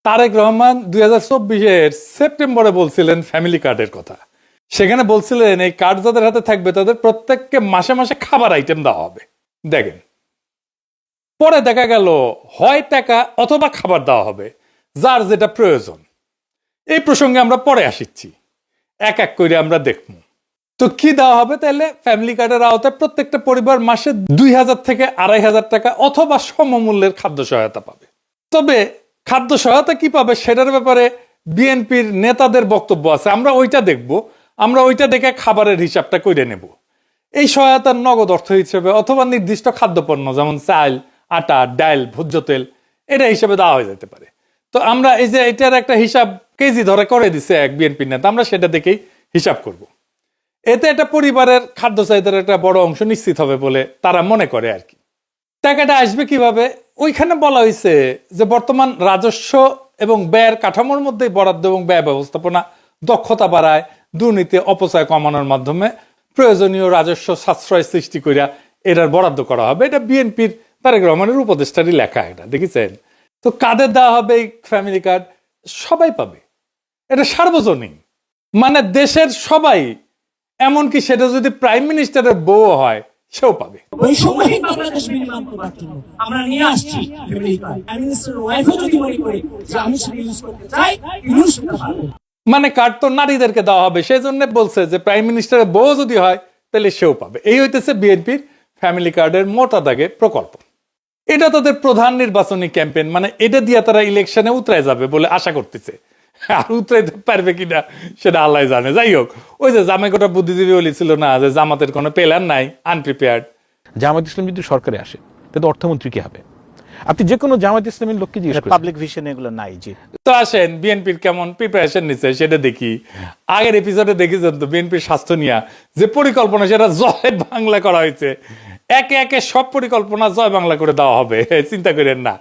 তারেক রহমান 2024-এর সেপ্টেম্বরে বলছিলেন ফ্যামিলি কার্ডের কথা। সেখানে বলছিলেন এই কার্ড যাদের হাতে থাকবে তাদের প্রত্যেককে মাসে মাসে খাবার আইটেম দেওয়া হবে। দেখেন, পরে দেখা গেল হয় টাকা অথবা খাবার দেওয়া হবে, যার যেটা প্রয়োজন। এই প্রসঙ্গে আমরা পরে আসিচ্ছি, এক এক করে আমরা দেখব। তো কি দেওয়া হবে তাহলে? ফ্যামিলি কার্ডের আওতায় প্রত্যেকটা পরিবার মাসে 2000 থেকে 2500 টাকা অথবা সমমূল্যের খাদ্য সহায়তা পাবে। তবে খাদ্য সহায়তা কি পাবে সেটার ব্যাপারে বিএনপির নেতাদের বক্তব্য আছে, আমরা ওইটা দেখব। আমরা ওইটা দেখে খাবারের হিসাবটা করে নেব। এই সহায়তার নগদ অর্থ হিসেবে অথবা নির্দিষ্ট খাদ্যপণ্য যেমন চাল, আটা, ডাল, ভোজ্য তেল, এটা হিসেবে দেওয়া হয়ে যেতে পারে। তো আমরা এই যে এটার একটা হিসাব কেজি ধরে করে দিছে এক বিএনপির নেতা, আমরা সেটা দেখেই হিসাব করব। এতে একটা পরিবারের খাদ্য চাহিদার একটা বড় অংশ নিশ্চিত হবে বলে তারা মনে করে আর কি। টাকাটা আসবে কিভাবে? ওইখানে বলা হয়েছে যে বর্তমান রাজস্ব এবং ব্যয়ের কাঠামোর মধ্যে বরাদ্দ এবং ব্যয় ব্যবস্থাপনা দক্ষতা বাড়ায়, দুর্নীতি অপচয় কমানোর মাধ্যমে প্রয়োজনীয় রাজস্ব সাশ্রয় সৃষ্টি করিয়া এটার বরাদ্দ করা হবে। এটা বিএনপির তারেক রহমানের উপদেষ্টারই লেখা, এটা দেখেছেন। তো কাদের দেওয়া হবে এই ফ্যামিলি কার্ড? সবাই পাবে, এটা সার্বজনীন, মানে দেশের সবাই, এমনকি সেটা যদি প্রাইম মিনিস্টারের বউ হয় সেও পাবে। বৈষম্যহীন বাংলাদেশ বিনির্মাণ করার জন্য আমরা নিয়ে আসছি ফ্যামিলি কার্ড। প্রাইম মিনিস্টার ওয়াইফও যদি মনে করে যে আমি সেটা ইউজ করতে চাই, ইউজ করতে পারবো। মানে কার্ড তো নারীদেরকে দেওয়া হবে, সেই জন্য বলছে যে প্রাইম মিনিস্টারের বউ যদি হয় তাহলে সেও পাবে। এই হইতেছে বিএনপির ফ্যামিলি কার্ডের মোটা দাগে প্রকল্প। এটা তাদের প্রধান নির্বাচনী ক্যাম্পেইন, মানে এটা দিয়ে তারা ইলেকশনে উতরায় যাবে বলে আশা করতেছে। আর উতরাইতে পারবে কিনা সেটা আল্লাহ জানে। যাই হোক, ওই যে জামাইকোটা বুদ্ধিজীবী বলেছিল না যে জামাতের কোনো প্ল্যান নাই, আনপ্রিপেয়ার্ড। জামায়াত ইসলাম যদি সরকারে আসে তাহলে অর্থমন্ত্রী কি হবে? আপনি যে কোনো জামায়াত ইসলামের লোককে জিজ্ঞেস করেন, পাবলিক ভিশন এগুলো নাই। জি, তো আসেন বিএনপির কেমন প্রিপারেশন নিচ্ছে সেটা দেখি। আগের এপিসোডে দেখেছেন তো বিএনপির স্বাস্থ্য নিয়ে যে পরিকল্পনা, সেটা জয় বাংলা করা হয়েছে। একে একে সব পরিকল্পনা জয় বাংলা করে দেওয়া হবে, চিন্তা করেন না।